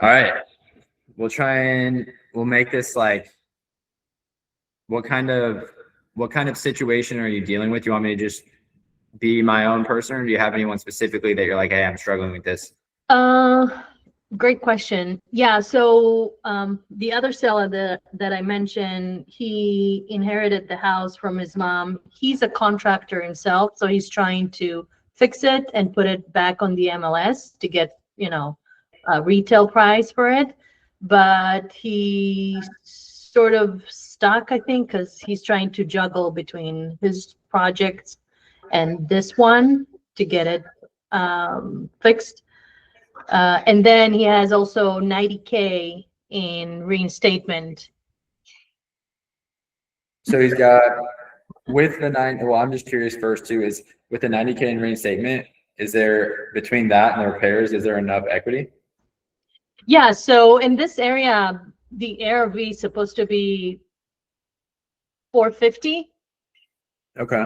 All right. We'll make this like, what kind of situation are you dealing with? You want me to just be my own person, or do you have anyone specifically that you're like, hey, I'm struggling with this? Great question. Yeah, so the other seller that I mentioned, he inherited the house from his mom. He's a contractor himself, so he's trying to fix it and put it back on the MLS to get, a retail price for it. But he's sort of stuck, I think, because he's trying to juggle between his projects and this one to get it fixed. And then he has also 90K in reinstatement. So he's got, with the well, I'm just curious first too, is with the 90K in reinstatement, is there, between that and the repairs, is there enough equity? Yeah, so in this area, the ARV is supposed to be 450. Okay.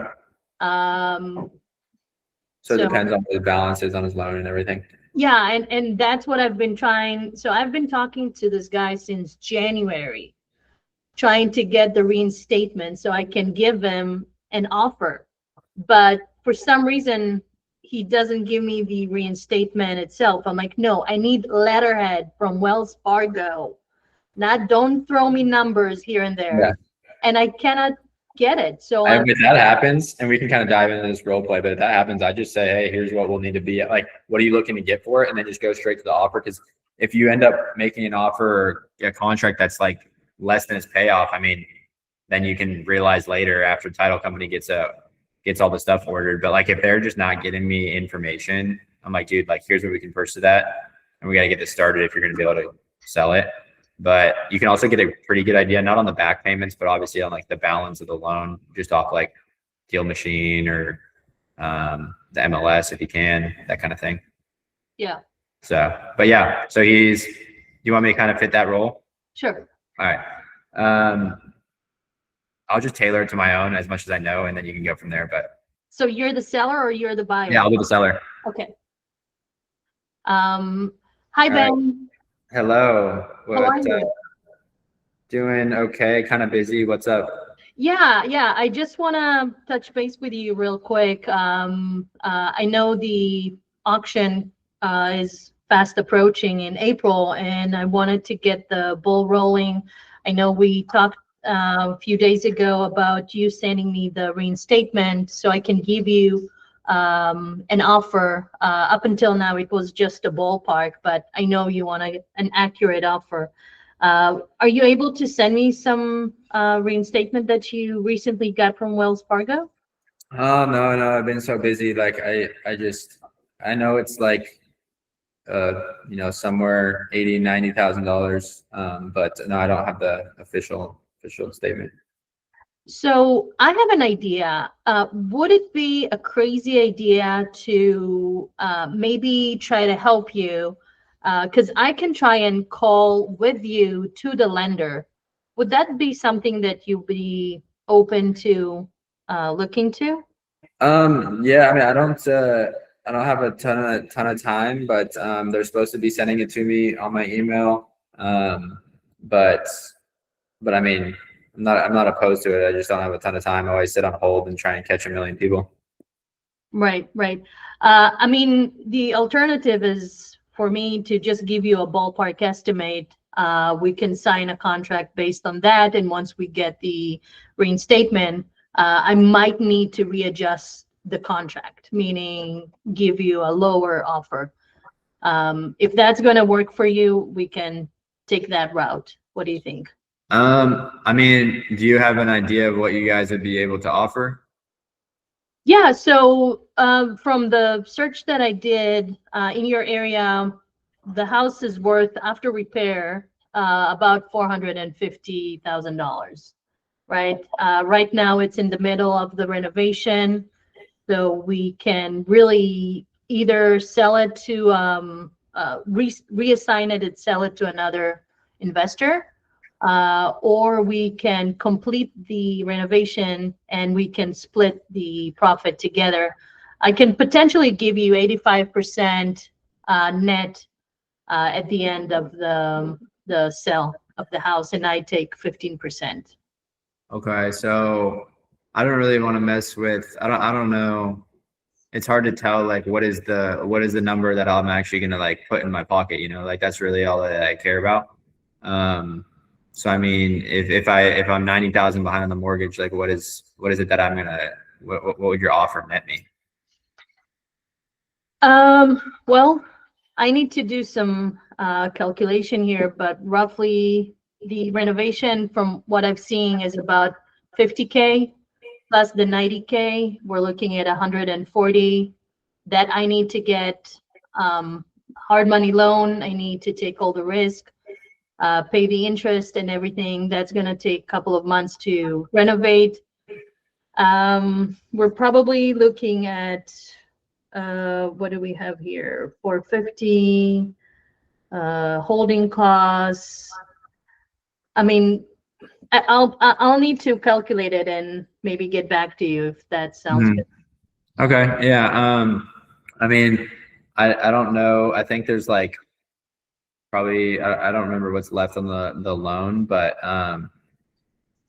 So it depends on what the balance is on his loan and everything. Yeah, and that's what I've been trying. So I've been talking to this guy since January, trying to get the reinstatement so I can give him an offer. But for some reason, he doesn't give me the reinstatement itself. I'm like, no, I need letterhead from Wells Fargo. Don't throw me numbers here and there. Yeah. And I cannot get it. So if that happens, and we can kind of dive into this role play, but if that happens, I just say, hey, here's what we'll need to be at. Like, what are you looking to get for it? And then just go straight to the offer. Because if you end up making an offer or a contract that's like less than its payoff, I mean, then you can realize later after the title company gets all the stuff ordered. But like, if they're just not getting me information, I'm like, dude, like, here's what we can purchase that, and we got to get this started if you're going to be able to sell it. But you can also get a pretty good idea, not on the back payments, but obviously on like the balance of the loan, just off like Deal Machine or the MLS if you can, that kind of thing. Yeah. So, but yeah, so you want me to kind of fit that role? Sure. All right. I'll just tailor it to my own as much as I know, and then you can go from there. But so you're the seller or you're the buyer? Yeah, I'll be the seller. Okay. Hi, Ben. Hello. How are you? Doing okay, kind of busy. What's up? Yeah. I just want to touch base with you real quick. I know the auction is fast approaching in April, and I wanted to get the ball rolling. I know we talked a few days ago about you sending me the reinstatement so I can give you an offer. Up until now, it was just a ballpark, but I know you want an accurate offer. Are you able to send me some reinstatement that you recently got from Wells Fargo? Oh, no, I've been so busy. Like I know it's like, somewhere $80,000-$90,000. But no, I don't have the official statement. So I have an idea. Would it be a crazy idea to maybe try to help you? Because I can try and call with you to the lender. Would that be something that you'd be open to look into? Yeah, I mean, I don't have a ton of time, but they're supposed to be sending it to me on my email. But I mean, I'm not opposed to it. I just don't have a ton of time. I always sit on hold and try and catch a million people. Right. I mean, the alternative is for me to just give you a ballpark estimate. We can sign a contract based on that, and once we get the reinstatement, I might need to readjust the contract, meaning give you a lower offer. If that's going to work for you, we can take that route. What do you think? I mean, do you have an idea of what you guys would be able to offer? Yeah, so from the search that I did in your area, the house is worth, after repair, about $450,000, right? Right now, it's in the middle of the renovation, so we can really either sell it to reassign it and sell it to another investor, or we can complete the renovation and we can split the profit together. I can potentially give you 85% net at the end of the sale of the house, and I take 15%. Okay, so I don't really want to mess with. I don't know. It's hard to tell like what is the number that I'm actually gonna like put in my pocket. Like that's really all that I care about. So I mean, if I'm 90,000 behind on the mortgage, like what is it that I'm gonna what would your offer net me? Well, I need to do some calculation here, but roughly the renovation from what I've seen is about 50K plus the 90K. We're looking at 140 that I need to get hard money loan. I need to take all the risk, pay the interest and everything. That's going to take a couple of months to renovate. We're probably looking at what do we have here? 450 holding costs. I mean, I'll need to calculate it and maybe get back to you if that sounds good. Okay. Yeah. I mean, I don't know. I think there's like probably I don't remember what's left on the loan, but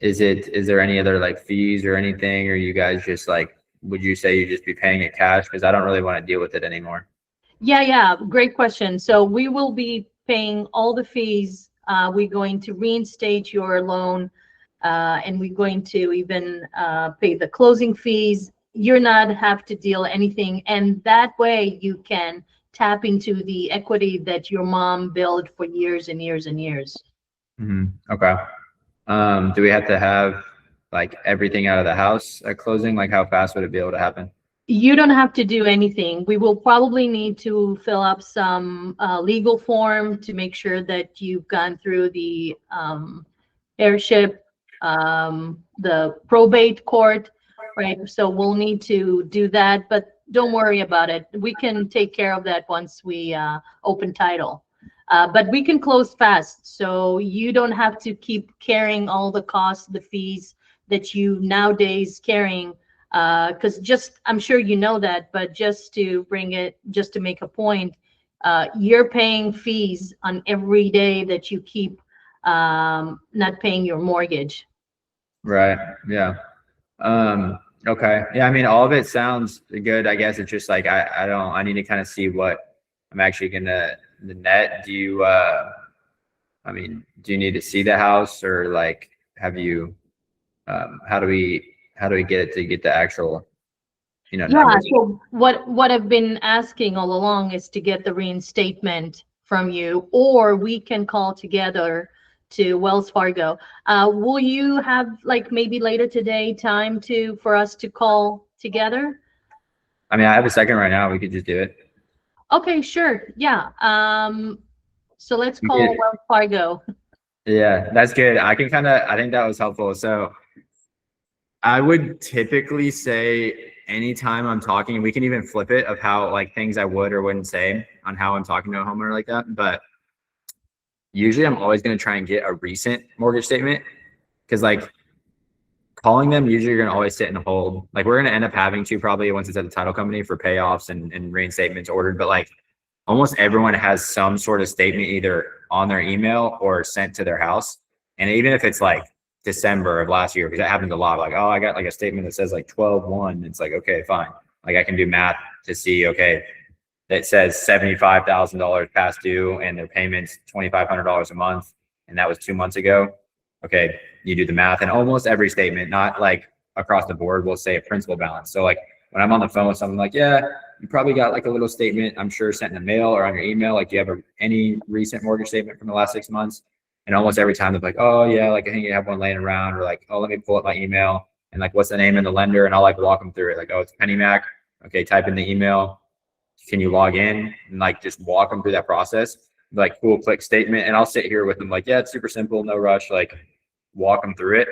is there any other like fees or anything, or you guys just like would you say you just be paying it cash? Because I don't really want to deal with it anymore. Yeah, great question. So we will be paying all the fees. We're going to reinstate your loan, and we're going to even pay the closing fees. You're not have to deal anything, and that way you can tap into the equity that your mom built for years and years and years. Okay. Do we have to have like everything out of the house at closing? Like how fast would it be able to happen? You don't have to do anything. We will probably need to fill up some legal form to make sure that you've gone through the heirship, the probate court, right? So we'll need to do that, but don't worry about it. We can take care of that once we open title. But we can close fast, so you don't have to keep carrying all the costs, the fees that you nowadays carrying. Because I'm sure you know that, but just to make a point, you're paying fees on every day that you keep not paying your mortgage. Right. Yeah. Okay. Yeah. I mean, all of it sounds good. I guess it's just like, I need to kind of see what I'm actually the net. Do you need to see the house, or like, have you, how do we get it to get the actual, numbers? So what I've been asking all along is to get the reinstatement from you, or we can call together to Wells Fargo. Will you have like maybe later today time for us to call together? I mean, I have a second right now. We could just do it. Okay, sure. Yeah. So let's call Wells Fargo. Yeah, that's good. I think that was helpful. So I would typically say anytime I'm talking, we can even flip it of how like things I would or wouldn't say on how I'm talking to a homeowner like that. But usually I'm always going to try and get a recent mortgage statement, because like calling them, usually you're going to always sit and hold. Like we're going to end up having to probably once it's at the title company for payoffs and reinstatements ordered. But like almost everyone has some sort of statement either on their email or sent to their house. And even if it's like December of last year, because that happens a lot, like, oh, I got like a statement that says like 12/1. It's like, okay, fine. Like I can do math to see, okay, that says $75,000 past due and their payment's $2,500 a month. And that was 2 months ago. Okay, you do the math, and almost every statement, not like across the board, will say a principal balance. So like when I'm on the phone with someone, like, yeah, you probably got like a little statement, I'm sure, sent in the mail or on your email. Like, do you have any recent mortgage statement from the last 6 months? And almost every time they're like, oh yeah, like I think you have one laying around, or like, oh, let me pull up my email and like, what's the name of the lender? And I'll like walk them through it. Like, oh, it's Penny Mac. Okay, type in the email. Can you log in? And like just walk them through that process. Like, cool, click statement. And I'll sit here with them like, yeah, it's super simple, no rush. Like walk them through it.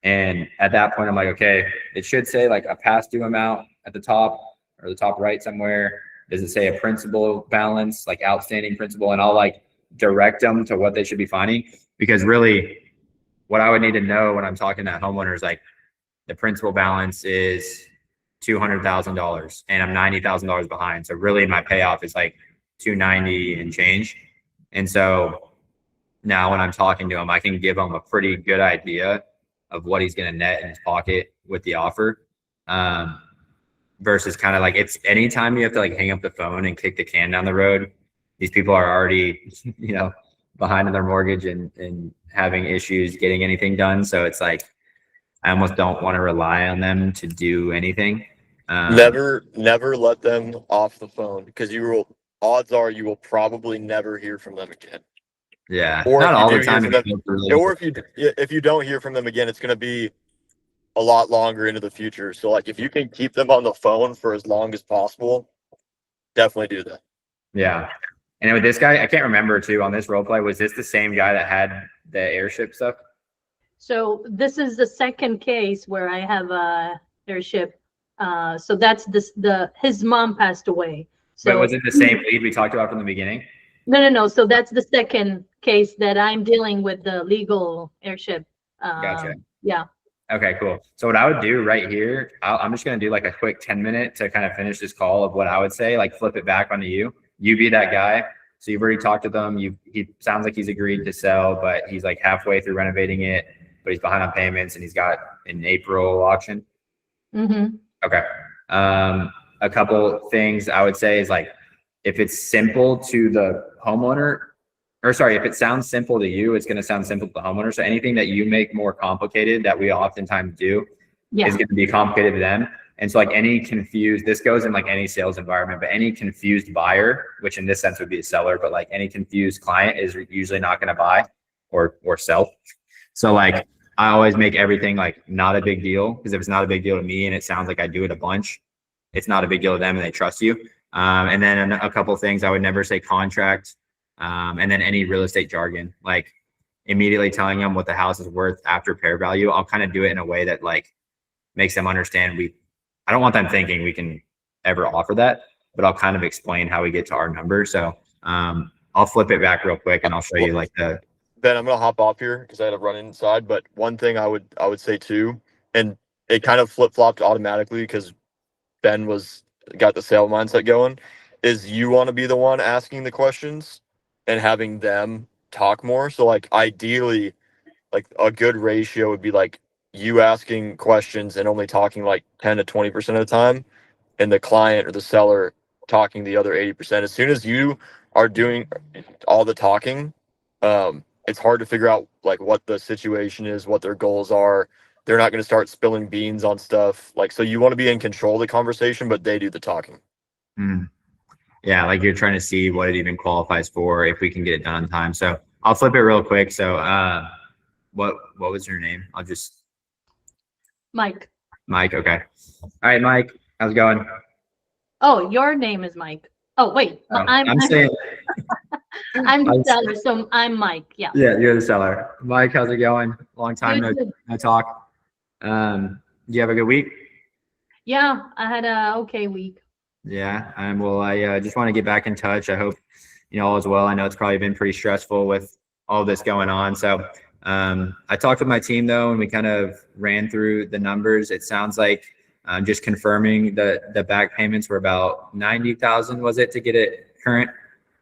And at that point, I'm like, okay, it should say like a past due amount at the top or the top right somewhere. Does it say a principal balance, like outstanding principal? And I'll like direct them to what they should be finding, because really what I would need to know when I'm talking to homeowners, like the principal balance is $200,000 and I'm $90,000 behind. So really my payoff is like $290 and change. And so now when I'm talking to him, I can give him a pretty good idea of what he's going to net in his pocket with the offer. Versus kind of like, it's anytime you have to like hang up the phone and kick the can down the road, these people are already, behind on their mortgage and having issues getting anything done. So it's like, I almost don't want to rely on them to do anything. Never let them off the phone, because odds are you will probably never hear from them again. Yeah. Or not if you all do the time. hear from them, or if you don't hear from them again, it's going to be a lot longer into the future. So like, if you can keep them on the phone for as long as possible, definitely do that. Yeah. And with this guy, I can't remember too, on this role play, was this the same guy that had the airship stuff? So this is the second case where I have a airship. So that's his mom passed away. So But was it the same lead we talked about from the beginning? No. So that's the second case that I'm dealing with, the legal airship. Gotcha. Yeah. Okay, cool. So what I would do right here, I'm just going to do like a quick 10-minute to kind of finish this call of what I would say, like flip it back onto you. You be that guy. So you've already talked to them. He sounds like he's agreed to sell, but he's like halfway through renovating it, but he's behind on payments and he's got an April auction. Mm-hmm. Okay. A couple things I would say is like, if it's simple to the homeowner, if it sounds simple to you, it's going to sound simple to the homeowner. So anything that you make more complicated that we oftentimes do is going to be complicated to them. And so like any confused, this goes in like any sales environment, but any confused buyer, which in this sense would be a seller, but like any confused client is usually not going to buy or sell. So like I always make everything like not a big deal, because if it's not a big deal to me and it sounds like I do it a bunch, it's not a big deal to them and they trust you. And then a couple of things, I would never say contract. And then any real estate jargon, like immediately telling them what the house is worth after pair value. I'll kind of do it in a way that like makes them understand I don't want them thinking we can ever offer that, but I'll kind of explain how we get to our number. So I'll flip it back real quick and I'll show you like the. Ben, I'm gonna hop off here because I had to run inside. But one thing I would say too, and it kind of flip flopped automatically because Ben got the sale mindset going, is you want to be the one asking the questions and having them talk more. So like ideally, like a good ratio would be like you asking questions and only talking like 10 to 20% of the time, and the client or the seller talking the other 80%. As soon as you are doing all the talking, it's hard to figure out like what the situation is, what their goals are. They're not going to start spilling beans on stuff. Like, so you want to be in control of the conversation, but they do the talking. Yeah, like you're trying to see what it even qualifies for, if we can get it done on time. So I'll flip it real quick. So what was your name? Mike. Mike, okay. All right, Mike, how's it going? Oh, your name is Mike. Oh, wait. I'm saying I'm the seller, so I'm Mike. Yeah. Yeah, you're the seller. Mike, how's it going? Long time no talk. Do you have a good week? Yeah, I had a okay week. Yeah, well, I just want to get back in touch. I hope all is well. I know it's probably been pretty stressful with all this going on. So I talked with my team though, and we kind of ran through the numbers. It sounds like just confirming the back payments were about 90,000, was it, to get it current?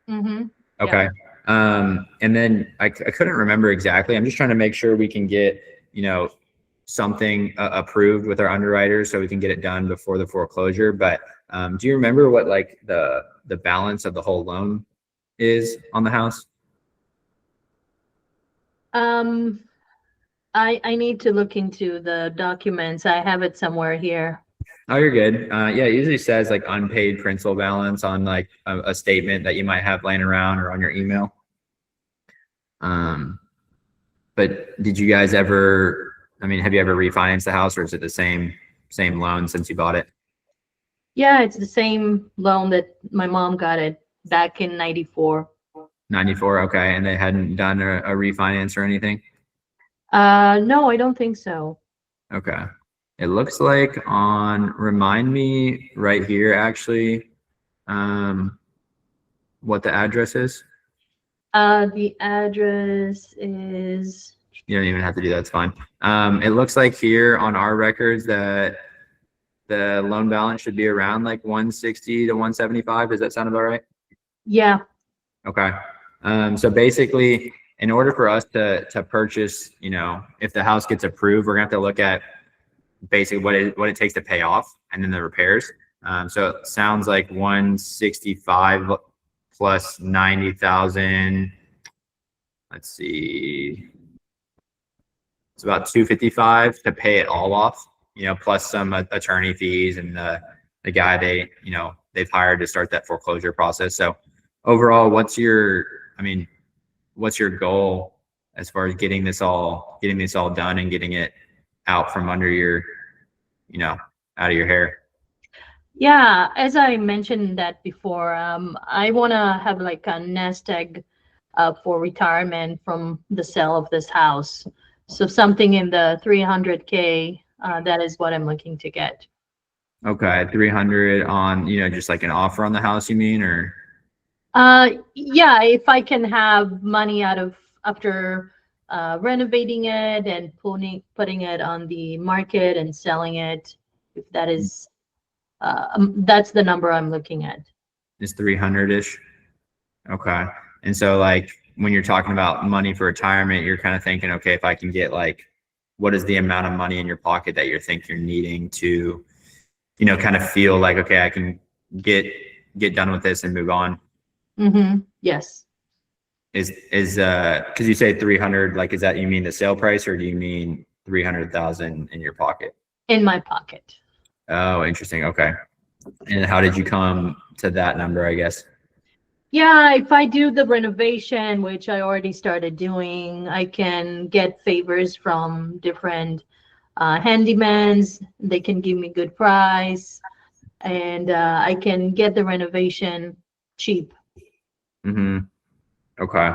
Mm-hmm. Okay. Yeah. And then I couldn't remember exactly. I'm just trying to make sure we can get something approved with our underwriters so we can get it done before the foreclosure. But do you remember what like the balance of the whole loan is on the house? I need to look into the documents. I have it somewhere here. Oh, you're good. Yeah, it usually says like unpaid principal balance on like a statement that you might have laying around or on your email. But did you guys ever, have you ever refinanced the house, or is it the same loan since you bought it? Yeah, it's the same loan that my mom got it back in 94. 94, okay. And they hadn't done a refinance or anything? No, I don't think so. Okay. It looks like remind me right here, actually, what the address is. The address is. You don't even have to do that. It's fine. It looks like here on our records that the loan balance should be around like 160 to 175. Does that sound about right? Yeah. Okay. So basically, in order for us to purchase, if the house gets approved, we're gonna have to look at basically what it takes to pay off and then the repairs. So it sounds like 165 plus 90,000. Let's see. It's about 255 to pay it all off, plus some attorney fees and the guy they've hired to start that foreclosure process. So overall, what's your goal as far as getting this all done and getting it out from under your, out of your hair? Yeah, as I mentioned that before, I want to have like a nest egg for retirement from the sale of this house. So something in the 300K, that is what I'm looking to get. Okay, 300 on, just like an offer on the house, you mean, or? Yeah, if I can have money after renovating it and putting it on the market and selling it, if that is, that's the number I'm looking at. Is 300-ish. Okay. And so like when you're talking about money for retirement, you're kind of thinking, okay, if I can get like, what is the amount of money in your pocket that you're needing to, kind of feel like, okay, I can get done with this and move on? Mm-hmm. Yes. Is because you say 300, like, is that, you mean the sale price, or do you mean 300,000 in your pocket? In my pocket. Oh, interesting. Okay. And how did you come to that number, I guess? Yeah, if I do the renovation, which I already started doing, I can get favors from different handymans. They can give me good price, and I can get the renovation cheap. Mm-hmm. Okay.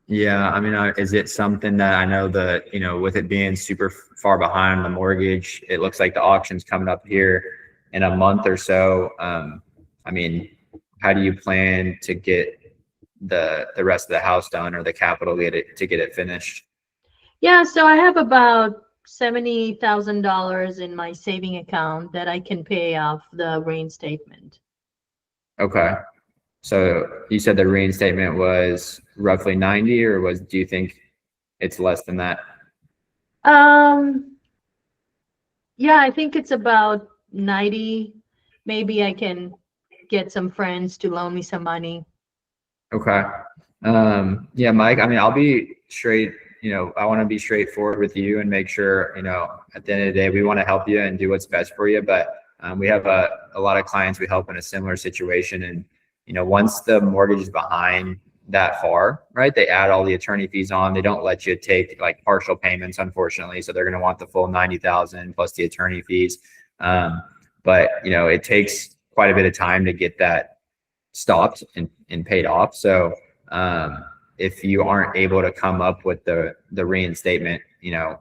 Yeah, I mean, is it something that, I know that, with it being super far behind on the mortgage, it looks like the auction's coming up here in a month or so. I mean, how do you plan to get the rest of the house done, or the capital to get it finished? Yeah, so I have about $70,000 in my saving account that I can pay off the reinstatement. Okay. So you said the reinstatement was roughly 90, or do you think it's less than that? Yeah, I think it's about 90. Maybe I can get some friends to loan me some money. Okay. Yeah, Mike, I mean, I'll be straight, I want to be straightforward with you and make sure, at the end of the day, we want to help you and do what's best for you. But we have a lot of clients we help in a similar situation. And, once the mortgage is behind that far, right, they add all the attorney fees on. They don't let you take like partial payments, unfortunately. So they're going to want the full 90,000 plus the attorney fees. But, it takes quite a bit of time to get that stopped and paid off. So if you aren't able to come up with the reinstatement, the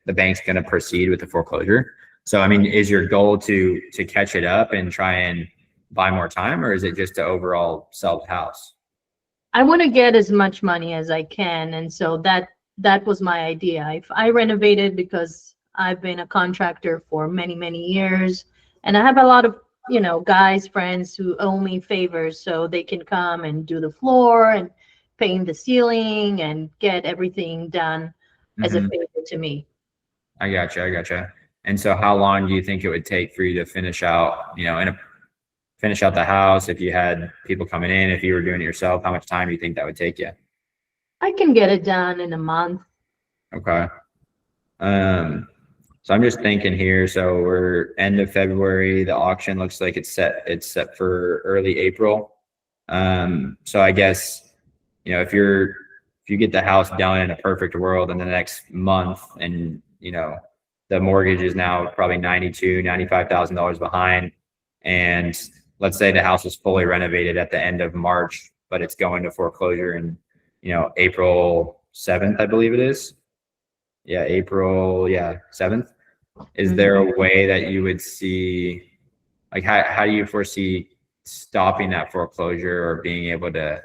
bank's going to proceed with the foreclosure. So, I mean, is your goal to catch it up and try and buy more time, or is it just to overall sell the house? I want to get as much money as I can. And so that was my idea. If I renovated, because I've been a contractor for many, many years, and I have a lot of, guys, friends who owe me favors, so they can come and do the floor and paint the ceiling and get everything done as a favor to me. I gotcha. And so how long do you think it would take for you to finish out, finish out the house? If you had people coming in, if you were doing it yourself, how much time do you think that would take you? I can get it done in a month. Okay. So I'm just thinking here. So we're end of February. The auction looks like it's set for early April. So I guess, if you get the house done in a perfect world in the next month, and, the mortgage is now probably $95,000 behind. And let's say the house was fully renovated at the end of March, but it's going to foreclosure in, April 7th, I believe it is. Yeah, April 7th. Is there a way that you would see, like, how do you foresee stopping that foreclosure or being able to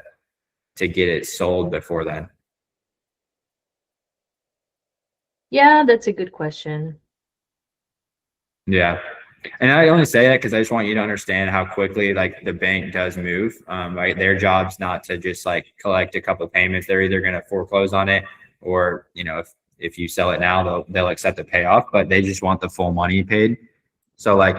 get it sold before then? Yeah, that's a good question. Yeah. And I only say that because I just want you to understand how quickly like the bank does move. Right. Their job's not to just like collect a couple of payments. They're either going to foreclose on it or, if you sell it now, they'll accept the payoff, but they just want the full money paid. So like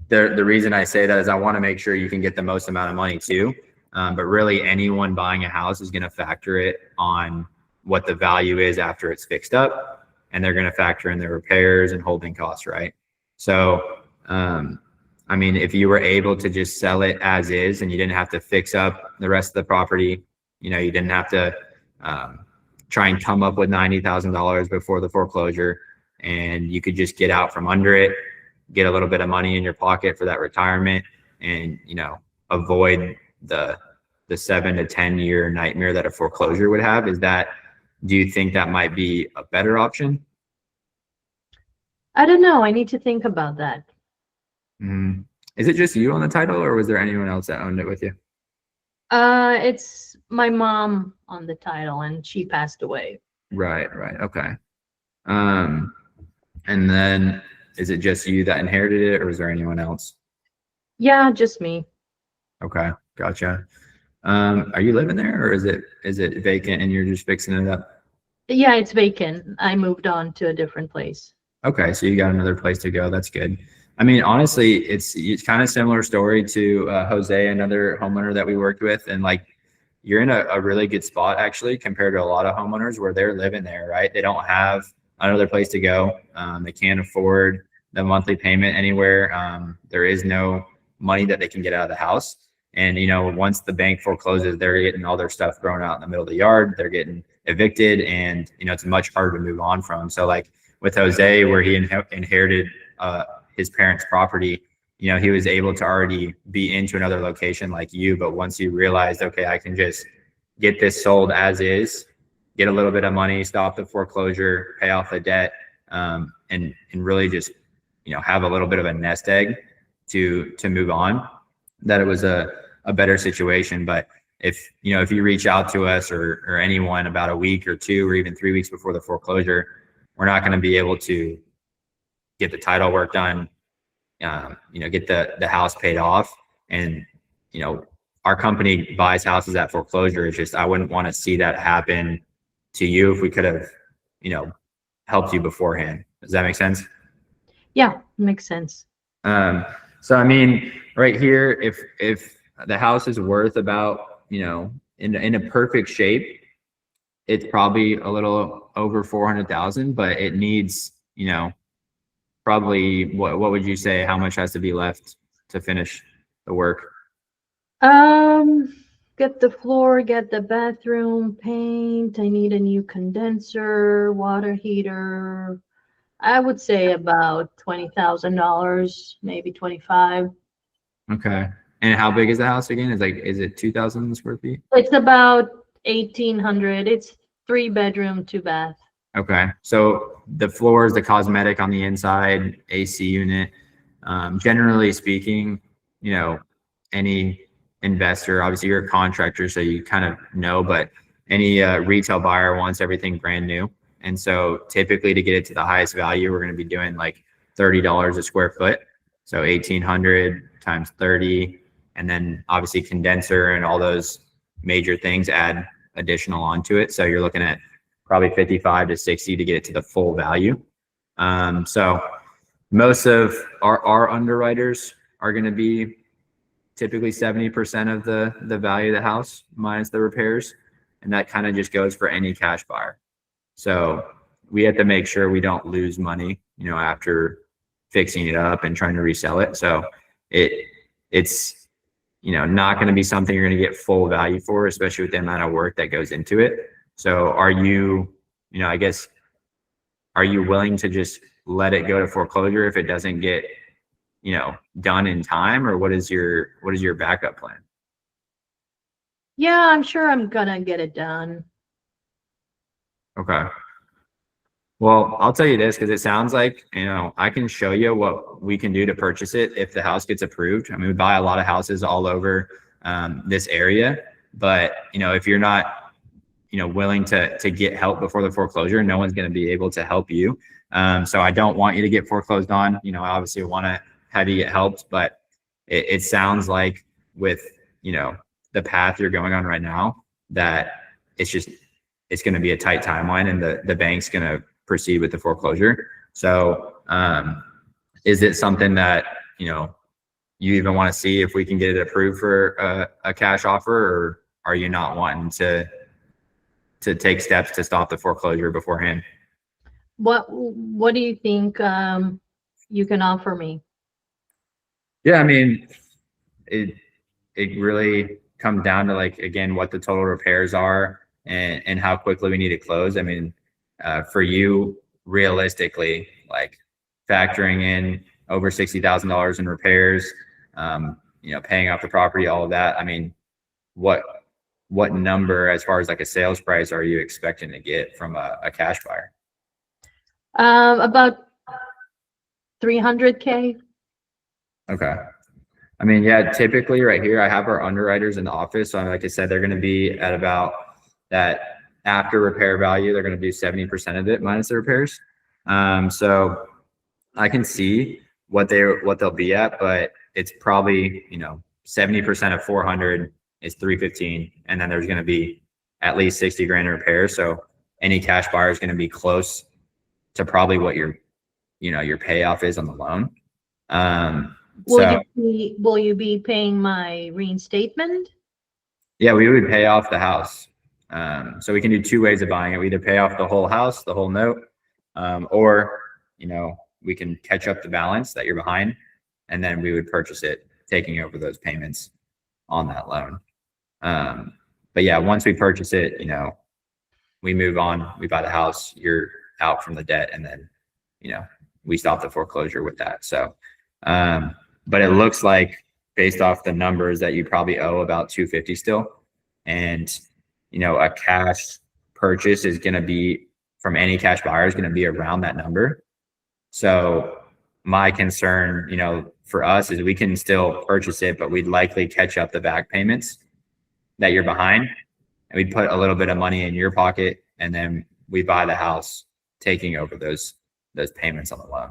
the reason I say that is I want to make sure you can get the most amount of money too. But really anyone buying a house is going to factor it on what the value is after it's fixed up. And they're going to factor in the repairs and holding costs. Right. So, I mean, if you were able to just sell it as is and you didn't have to fix up the rest of the property, you didn't have to try and come up with $90,000 before the foreclosure, and you could just get out from under it, get a little bit of money in your pocket for that retirement, and avoid the 7 to 10 year nightmare that a foreclosure would have. Do you think that might be a better option? I don't know. I need to think about that. Mm-hmm. Is it just you on the title, or was there anyone else that owned it with you? It's my mom on the title, and she passed away. Right. Okay. And then is it just you that inherited it, or is there anyone else? Yeah, just me. Okay, gotcha. Are you living there, or is it vacant and you're just fixing it up? Yeah, it's vacant. I moved on to a different place. Okay, so you got another place to go. That's good. I mean, honestly, it's kind of similar story to Jose, another homeowner that we worked with, and like you're in a really good spot actually compared to a lot of homeowners where they're living there, right? They don't have another place to go. They can't afford the monthly payment anywhere. There is no money that they can get out of the house. And, once the bank forecloses, they're getting all their stuff thrown out in the middle of the yard. They're getting evicted, and, it's much harder to move on from. So like with Jose, where he inherited his parents' property, he was able to already be into another location like you. But once you realized, okay, I can just get this sold as is, get a little bit of money, stop the foreclosure, pay off the debt, and really just, have a little bit of a nest egg to move on, that it was a better situation. But if you reach out to us or anyone about a week or 2 or even 3 weeks before the foreclosure, we're not going to be able to get the title work done, get the house paid off. And, our company buys houses at foreclosure. It's just, I wouldn't want to see that happen to you if we could have, helped you beforehand. Does that make sense? Yeah, makes sense. So, I mean, right here, if the house is worth about, in a perfect shape, it's probably a little over 400,000, but it needs, probably what would you say, how much has to be left to finish the work? Get the floor, get the bathroom, paint. I need a new condenser, water heater. I would say about $20,000, maybe 25. Okay. And how big is the house again? Is it 2,000 square feet? It's about 1,800. It's 3 bedroom, 2 bath. Okay. So the floor is the cosmetic on the inside, AC unit. Generally speaking, any investor, obviously you're a contractor, so you kind of know, but any retail buyer wants everything brand new. And so typically to get it to the highest value, we're going to be doing like $30 a square foot. So 1,800 times 30. And then obviously condenser and all those major things add additional onto it. So you're looking at probably 55 to 60 to get it to the full value. So most of our underwriters are going to be typically 70% of the value of the house minus the repairs. And that kind of just goes for any cash buyer. So we have to make sure we don't lose money, after fixing it up and trying to resell it. So it's, not going to be something you're going to get full value for, especially with the amount of work that goes into it. So are you, are you willing to just let it go to foreclosure if it doesn't get, done in time, or what is your backup plan? Yeah, I'm sure I'm gonna get it done. Okay. Well, I'll tell you this, because it sounds like, I can show you what we can do to purchase it if the house gets approved. I mean, we buy a lot of houses all over this area, but, if you're not, willing to get help before the foreclosure, no one's going to be able to help you. So I don't want you to get foreclosed on. I obviously want to how do you get helped, but it sounds like with, the path you're going on right now, that it's going to be a tight timeline and the bank's going to proceed with the foreclosure. So, is it something that, you even want to see if we can get it approved for a cash offer, or are you not wanting to take steps to stop the foreclosure beforehand? What do you think you can offer me? Yeah, I mean, it really comes down to, like, again, what the total repairs are and how quickly we need to close. I mean, for you, realistically, like, factoring in over $60,000 in repairs, paying off the property, all of that. I mean, what number, as far as like a sales price, are you expecting to get from a cash buyer? About 300K. Okay. I mean, yeah, typically right here, I have our underwriters in the office. So like I said, they're going to be at about that after repair value. They're going to do 70% of it minus the repairs. So I can see what they'll be at, but it's probably, 70% of 400 is 315. And then there's going to be at least 60 grand in repairs. So any cash buyer is going to be close to probably what your payoff is on the loan. Will you be paying my reinstatement? Yeah, we would pay off the house. So we can do two ways of buying it. We either pay off the whole house, the whole note, or, we can catch up the balance that you're behind, and then we would purchase it, taking over those payments on that loan. But yeah, once we purchase it, we move on, we buy the house, you're out from the debt, and then, we stop the foreclosure with that. So, but it looks like, based off the numbers, that you probably owe about 250 still. And, a cash purchase is going to be, from any cash buyer, is going to be around that number. So my concern, for us, is we can still purchase it, but we'd likely catch up the back payments that you're behind. And we'd put a little bit of money in your pocket, and then we buy the house, taking over those payments on the loan.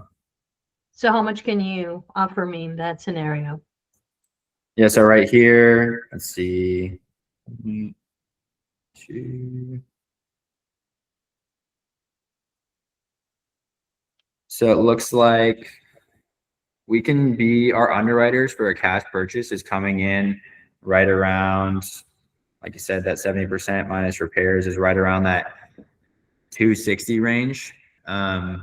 So how much can you offer me in that scenario? Yeah, so right here, let's see. 2. So it looks like our underwriters for a cash purchase is coming in right around, like you said, that 70% minus repairs is right around that 260 range. But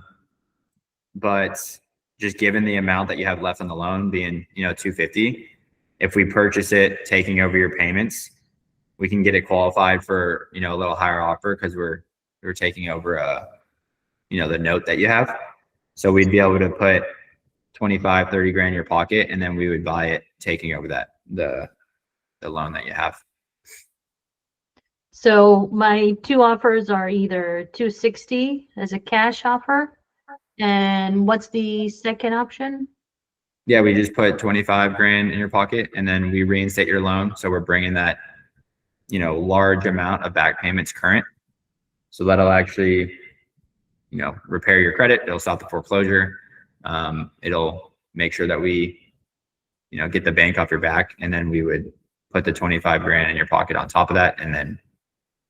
just given the amount that you have left on the loan being, 250, if we purchase it, taking over your payments, we can get it qualified for, a little higher offer, because we're taking over the note that you have. So we'd be able to put 25, 30 grand in your pocket, and then we would buy it, taking over the loan that you have. So my two offers are either 260 as a cash offer, and what's the second option? Yeah, we just put 25 grand in your pocket, and then we reinstate your loan. So we're bringing that, large amount of back payments current. So that'll actually, repair your credit. It'll stop the foreclosure. It'll make sure that we, get the bank off your back, and then we would put the 25 grand in your pocket on top of that, and then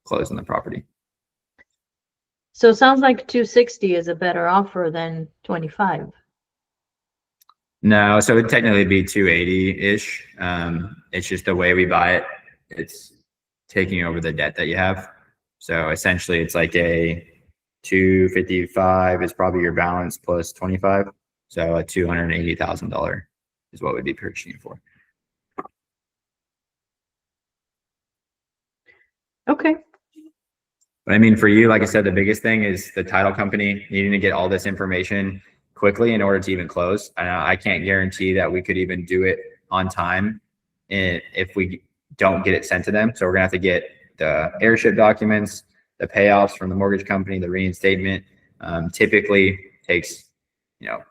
close on the property. So it sounds like 260 is a better offer than 25. No, so it'd technically be 280-ish. It's just the way we buy it. It's taking over the debt that you have. So essentially it's like a 255 is probably your balance plus 25. So a $280,000 is what we'd be purchasing it for. Okay. But I mean, for you, like I said, the biggest thing is the title company needing to get all this information quickly in order to even close. I can't guarantee that we could even do it on time if we don't get it sent to them. So we're gonna have to get the airship documents, the payoffs from the mortgage company, the reinstatement. Typically takes,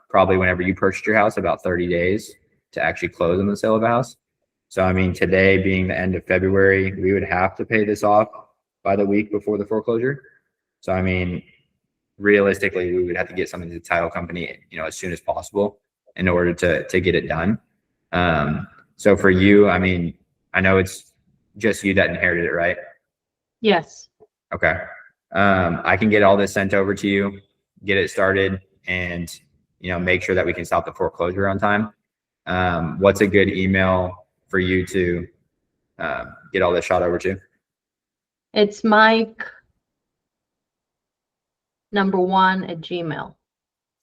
probably whenever you purchased your house, about 30 days to actually close on the sale of a house. So I mean, today being the end of February, we would have to pay this off by the week before the foreclosure. So I mean, realistically, we would have to get something to the title company, as soon as possible. in order to get it done. So for you, I mean, I know it's just you that inherited it, right? Yes. Okay. I can get all this sent over to you, get it started, and make sure that we can stop the foreclosure on time. What's a good email for you to get all this shot over to? It's Mike #1@gmail.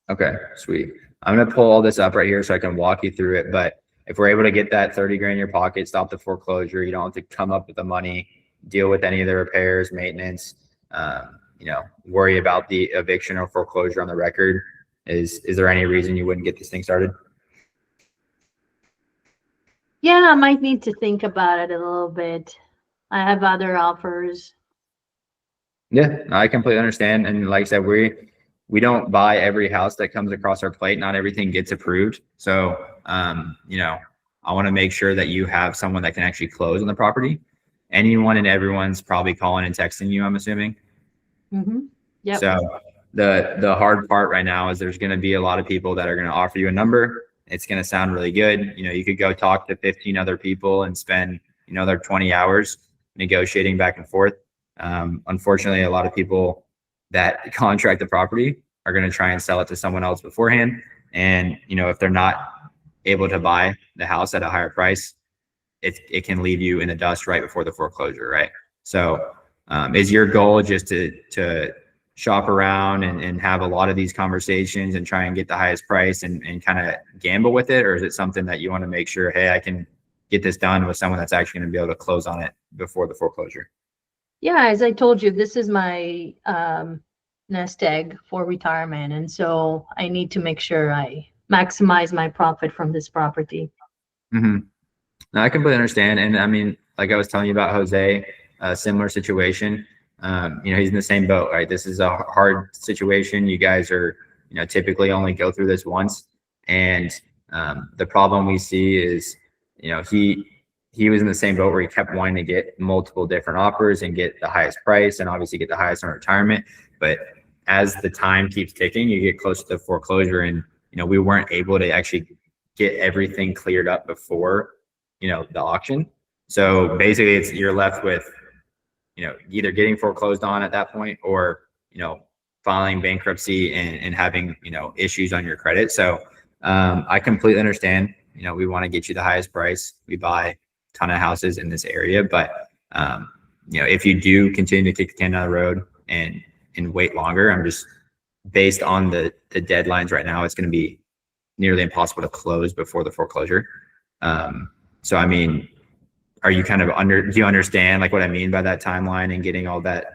Okay, sweet. I'm gonna pull all this up right here so I can walk you through it. But if we're able to get that 30 grand in your pocket, stop the foreclosure, you don't have to come up with the money, deal with any of the repairs, maintenance, worry about the eviction or foreclosure on the record. Is there any reason you wouldn't get this thing started? Yeah, I might need to think about it a little bit. I have other offers. Yeah, I completely understand. And like I said, we don't buy every house that comes across our plate. Not everything gets approved. So, I want to make sure that you have someone that can actually close on the property. Anyone and everyone's probably calling and texting you, I'm assuming. Mm-hmm. Yep. So the hard part right now is there's going to be a lot of people that are going to offer you a number. It's going to sound really good. You could go talk to 15 other people and spend, their 20 hours negotiating back and forth. Unfortunately, a lot of people that contract the property are going to try and sell it to someone else beforehand. And, if they're not able to buy the house at a higher price, it can leave you in the dust right before the foreclosure, right? So is your goal just to shop around and have a lot of these conversations and try and get the highest price and kind of gamble with it? Or is it something that you want to make sure, hey, I can get this done with someone that's actually going to be able to close on it before the foreclosure? Yeah, as I told you, this is my nest egg for retirement. And so I need to make sure I maximize my profit from this property. Mm-hmm. No, I completely understand. And I mean, like I was telling you about Jose, a similar situation. He's in the same boat, right? This is a hard situation. You guys are, typically only go through this once. And the problem we see is, he was in the same boat where he kept wanting to get multiple different offers and get the highest price and obviously get the highest on retirement. But as the time keeps ticking, you get close to foreclosure, and we weren't able to actually get everything cleared up before the auction. So basically you're left with either getting foreclosed on at that point or filing bankruptcy and having issues on your credit. So I completely understand. We want to get you the highest price. We buy a ton of houses in this area, but if you do continue to kick the can down the road and wait longer, I'm just based on the deadlines right now, it's going to be nearly impossible to close before the foreclosure. So, I mean, are you kind of do you understand like what I mean by that timeline and getting all that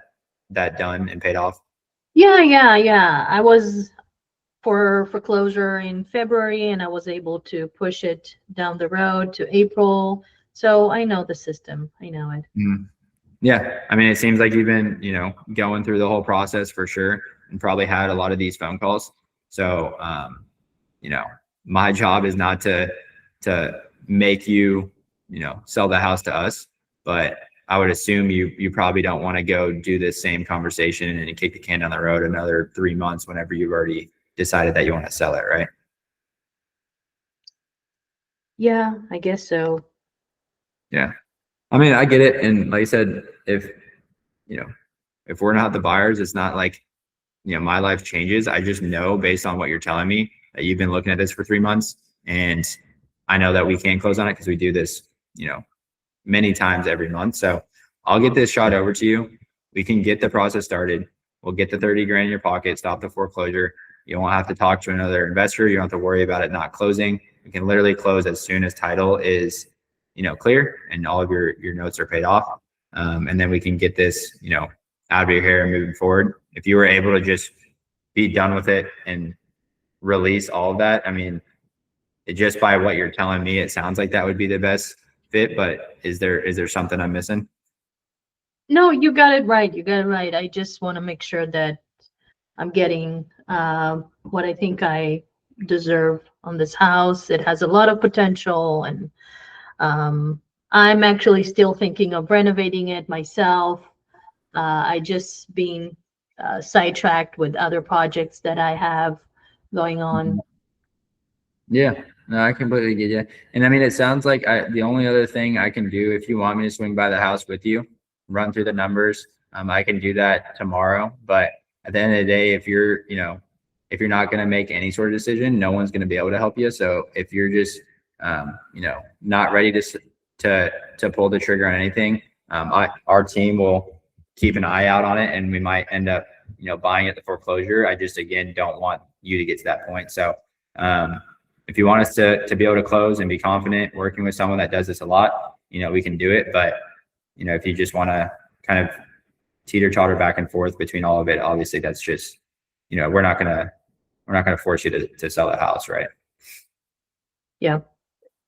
done and paid off? Yeah. I was for foreclosure in February and I was able to push it down the road to April. So I know the system. I know it. Mm. Yeah. I mean, it seems like you've been, going through the whole process for sure and probably had a lot of these phone calls. So, my job is not to make you, sell the house to us, but I would assume you probably don't want to go do this same conversation and kick the can down the road another 3 months whenever you've already decided that you want to sell it, right? Yeah, I guess so. Yeah. I mean, I get it. And like I said, if we're not the buyers, it's not like, my life changes. I just know based on what you're telling me that you've been looking at this for 3 months, and I know that we can't close on it because we do this, many times every month. So I'll get this shot over to you. We can get the process started. We'll get the 30 grand in your pocket, stop the foreclosure. You won't have to talk to another investor. You don't have to worry about it not closing. We can literally close as soon as title is, clear and all of your notes are paid off. And then we can get this, out of your hair and moving forward. If you were able to just be done with it and release all of that, I mean, just by what you're telling me, it sounds like that would be the best fit, but is there something I'm missing? No, you got it right. You got it right. I just want to make sure that I'm getting what I think I deserve on this house. It has a lot of potential, and I'm actually still thinking of renovating it myself. I just been sidetracked with other projects that I have going on. Yeah, no, I completely get you. And I mean, it sounds like the only other thing I can do, if you want me to swing by the house with you, run through the numbers, I can do that tomorrow. But at the end of the day, if you're, if you're not going to make any sort of decision, no one's going to be able to help you. So if you're just, not ready to pull the trigger on anything, our team will keep an eye out on it, and we might end up, buying at the foreclosure. I just, again, don't want you to get to that point. So, if you want us to be able to close and be confident working with someone that does this a lot, we can do it. But, if you just want to kind of teeter-totter back and forth between all of it, obviously that's just, we're not gonna force you to sell the house, right? Yeah.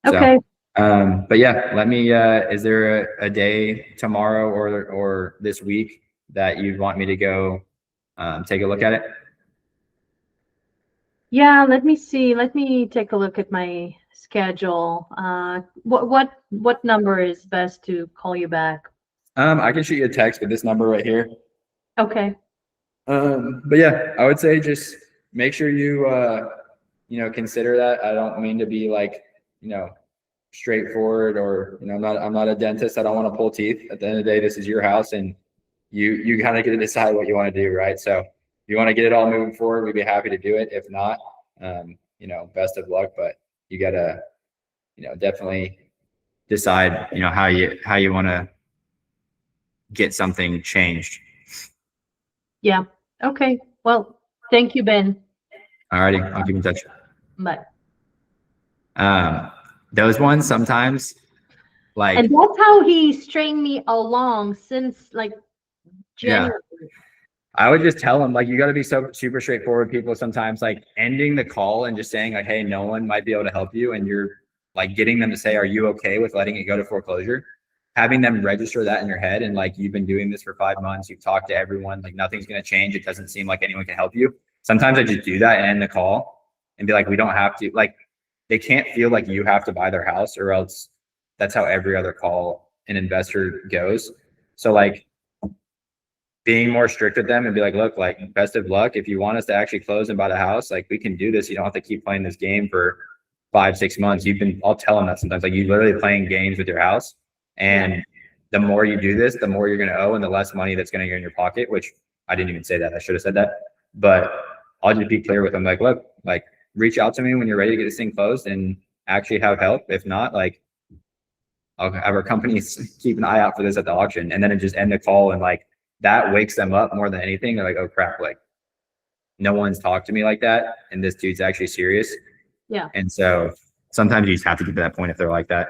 So, Okay. but yeah, let me, is there a day tomorrow or this week that you'd want me to go take a look at it? Yeah, let me see. Let me take a look at my schedule. What number is best to call you back? I can shoot you a text with this number right here. Okay. But yeah, I would say just make sure you, consider that. I don't mean to be like, straightforward, or, I'm not a dentist. I don't want to pull teeth. At the end of the day, this is your house, and you kind of get to decide what you want to do, right? So if you want to get it all moving forward, we'd be happy to do it. If not, best of luck, but you gotta, definitely decide, how you want to get something changed. Yeah. Okay. Well, thank you, Ben. Alrighty, I'll keep in touch. Bye. Those ones sometimes, like, And that's how he stringed me along since like yeah, January. I would just tell them, like, you got to be so super straightforward with people sometimes, like ending the call and just saying like, hey, no one might be able to help you. And you're like getting them to say, are you okay with letting it go to foreclosure? Having them register that in your head. And like, you've been doing this for 5 months. You've talked to everyone, like nothing's going to change. It doesn't seem like anyone can help you. Sometimes I just do that and end the call and be like, we don't have to, like, they can't feel like you have to buy their house, or else that's how every other call an investor goes. So like, being more strict with them and be like, look, like, best of luck. If you want us to actually close and buy the house, like, we can do this. You don't have to keep playing this game for 5-6 months. I'll tell them that sometimes, like, you're literally playing games with your house. And the more you do this, the more you're going to owe and the less money that's going to go in your pocket, which I didn't even say that. I should have said that. But I'll just be clear with them. Like, look, like, reach out to me when you're ready to get this thing closed and actually have help. If not, like, I'll have our companies keep an eye out for this at the auction. And then it just end the call, and like, that wakes them up more than anything. They're like, oh crap, like, no one's talked to me like that, and this dude's actually serious. Yeah. And so sometimes you just have to get to that point if they're like that.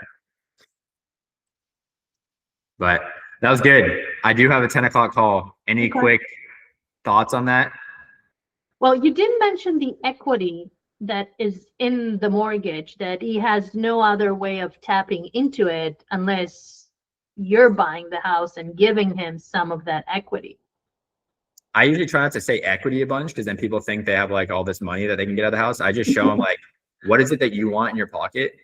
But that was good. I do have a 10 o'clock call. Any quick thoughts on that? Well, you didn't mention the equity that is in the mortgage, that he has no other way of tapping into it unless you're buying the house and giving him some of that equity. I usually try not to say equity a bunch, because then people think they have like all this money that they can get out of the house. I just show them like, what is it that you want in your pocket?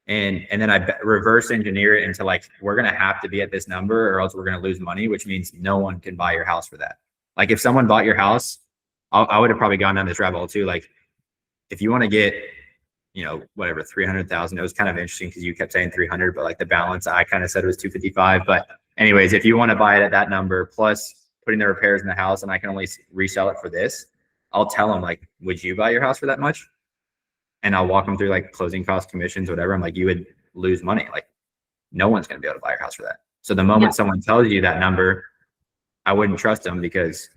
And then I reverse engineer it into like, we're going to have to be at this number or else we're going to lose money, which means no one can buy your house for that. Like, if someone bought your house, I would have probably gone down this rabbit hole too. Like, if you want to get, whatever, 300,000, it was kind of interesting because you kept saying 300, but like the balance I kind of said was 255. But anyways, if you want to buy it at that number, plus putting the repairs in the house, and I can only resell it for this, I'll tell them like, would you buy your house for that much? And I'll walk them through like closing cost, commissions, whatever. I'm like, you would lose money. Like, no one's going to be able to buy your house for that. So the moment someone tells you that number, I wouldn't trust them, because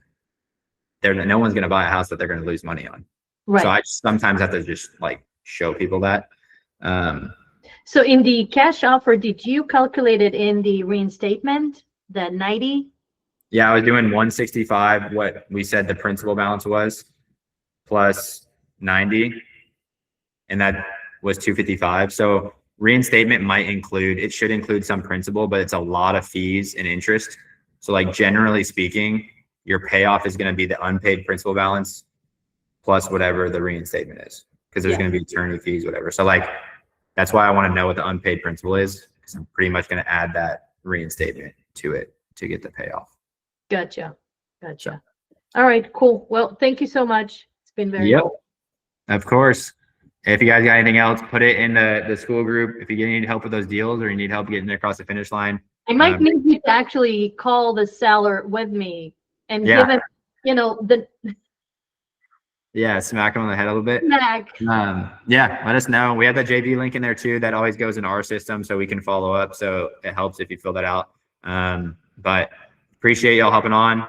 no one's going to buy a house that they're going to lose money on. Right. So I sometimes have to just like show people that. So in the cash offer, did you calculate it in the reinstatement, the 90? Yeah, I was doing 165, what we said the principal balance was, plus 90, and that was 255. So reinstatement it should include some principal, but it's a lot of fees and interest. So like, generally speaking, your payoff is going to be the unpaid principal balance plus whatever the reinstatement is, because there's going to be attorney fees, whatever. So like, that's why I want to know what the unpaid principal is, because I'm pretty much going to add that reinstatement to it to get the payoff. Gotcha. All right, cool. Well, thank you so much. It's been very helpful. Of course. If you guys got anything else, put it in the school group. If you need help with those deals or you need help getting across the finish line. I might need you to actually call the seller with me and Yeah. give him, the Yeah, smack them on the head a little bit. snack. Yeah, let us know. We have that JV link in there too. That always goes in our system so we can follow up. So it helps if you fill that out. But appreciate y'all hopping on.